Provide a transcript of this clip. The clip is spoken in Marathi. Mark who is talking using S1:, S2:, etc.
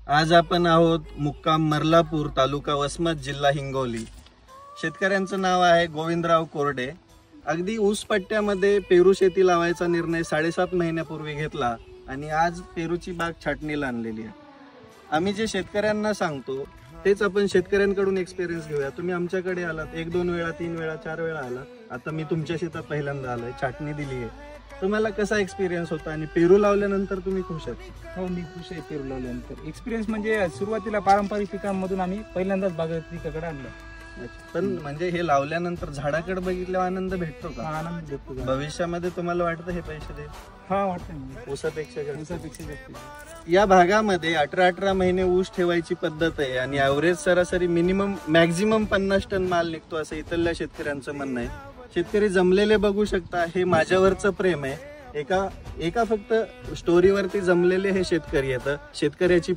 S1: आज आपण आहोत मुक्काम मर्लापूर, तालुका वसमत, जिल्हा हिंगोली। शेतकऱ्यांचं नाव आहे गोविंदराव कोरडे। अगदी ऊस पट्ट्यामध्ये पेरू शेती लावायचा निर्णय 7.5 महिन्यापूर्वी घेतला आणि आज पेरूची बाग छाटणीला आणलेली आहे। आम्ही जे शेतकऱ्यांना सांगतो तेच आपण शेतकऱ्यांकडून एक्सपिरियन्स घेऊया। तुम्ही आमच्याकडे आलात 1-2 वेळा, 3 वेळा, 4 वेळा आलात। आता मी तुमच्या शेतात पहिल्यांदा आलोय, छाटणी दिली आहे। तुम्हाला कसा एक्सपिरियन्स होता आणि पेरू लावल्यानंतर तुम्ही खुश आहात?
S2: हो, मी खुश आहे पेरू लावल्यानंतर। एक्सपिरियन्स म्हणजे सुरुवातीला पारंपरिक पिकांमधून आम्ही पहिल्यांदाच बागायत पिकाकडे आणलं।
S1: पण म्हणजे हे लावल्यानंतर झाडाकडे बघितल्यावर आनंद भेटतो का?
S2: आनंद भेटतो।
S1: भविष्यामध्ये तुम्हाला वाटतं हे पैसे दे?
S2: हा, वाटतं
S1: ऊसापेक्षा
S2: जास्त।
S1: या भागामध्ये 18 महिने ऊस ठेवायची पद्धत आहे आणि ॲव्हरेज सरासरी मिनिमम मॅक्झिमम 50 टन माल निघतो असं इथल्या शेतकऱ्यांचं म्हणणं आहे। शेतकरी जमलेले बघू शकता, हे माझ्यावरचं प्रेम आहे। एका फक्त स्टोरीवरती जमलेले हे शेतकरी आहेत। शेतकऱ्याची